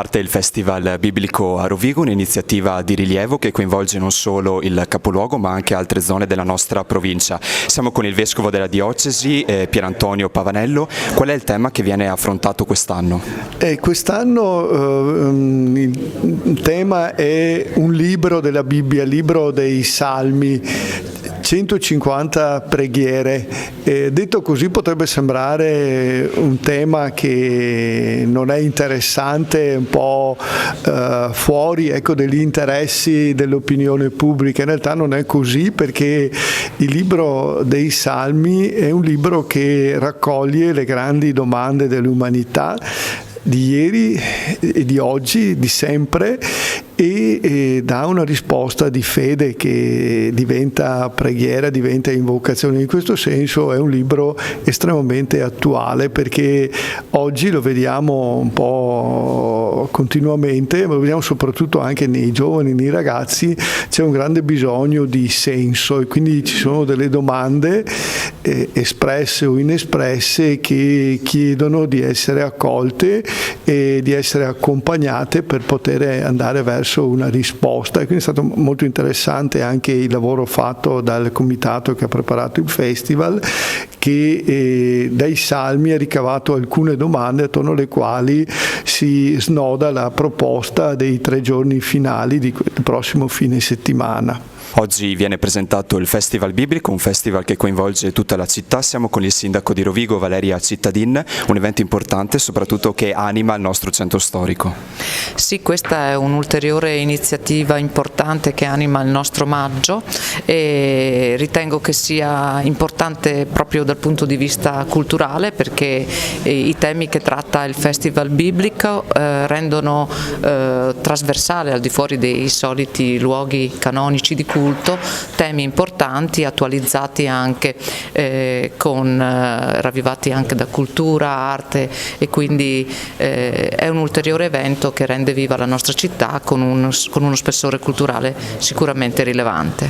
parte il Festival Biblico a Rovigo, un'iniziativa di rilievo che coinvolge non solo il capoluogo ma anche altre zone della nostra provincia. Siamo con il Vescovo della Diocesi, Pierantonio Pavanello. Qual è il tema che viene affrontato quest'anno? Quest'anno il tema è un libro della Bibbia, il libro dei Salmi, 150 preghiere. Detto così potrebbe sembrare un tema che non è interessante, un po' fuori degli interessi dell'opinione pubblica. In realtà non è così, perché il libro dei Salmi è un libro che raccoglie le grandi domande dell'umanità di ieri e di oggi, di sempre, e dà una risposta di fede che diventa preghiera, diventa invocazione. In questo senso è un libro estremamente attuale, perché oggi lo vediamo un po' continuamente, ma lo vediamo soprattutto anche nei giovani, nei ragazzi. C'è un grande bisogno di senso, e quindi ci sono delle domande espresse o inespresse che chiedono di essere accolte e di essere accompagnate per poter andare verso una risposta. E quindi è stato molto interessante anche il lavoro fatto dal comitato che ha preparato il festival, che dai Salmi ha ricavato alcune domande attorno alle quali si snoda la proposta dei 3 giorni finali del prossimo fine settimana. Oggi viene presentato il Festival Biblico, un festival che coinvolge tutta la città. Siamo con il sindaco di Rovigo, Valeria Cittadin, un evento importante soprattutto che anima il nostro centro storico. Sì, questa è un'ulteriore iniziativa importante che anima il nostro maggio, e ritengo che sia importante proprio dal punto di vista culturale, perché i temi che tratta il Festival Biblico rendono trasversale, al di fuori dei soliti luoghi canonici di culto, temi importanti, attualizzati anche ravvivati anche da cultura, arte, e quindi è un ulteriore evento che rende viva la nostra città con uno spessore culturale sicuramente rilevante.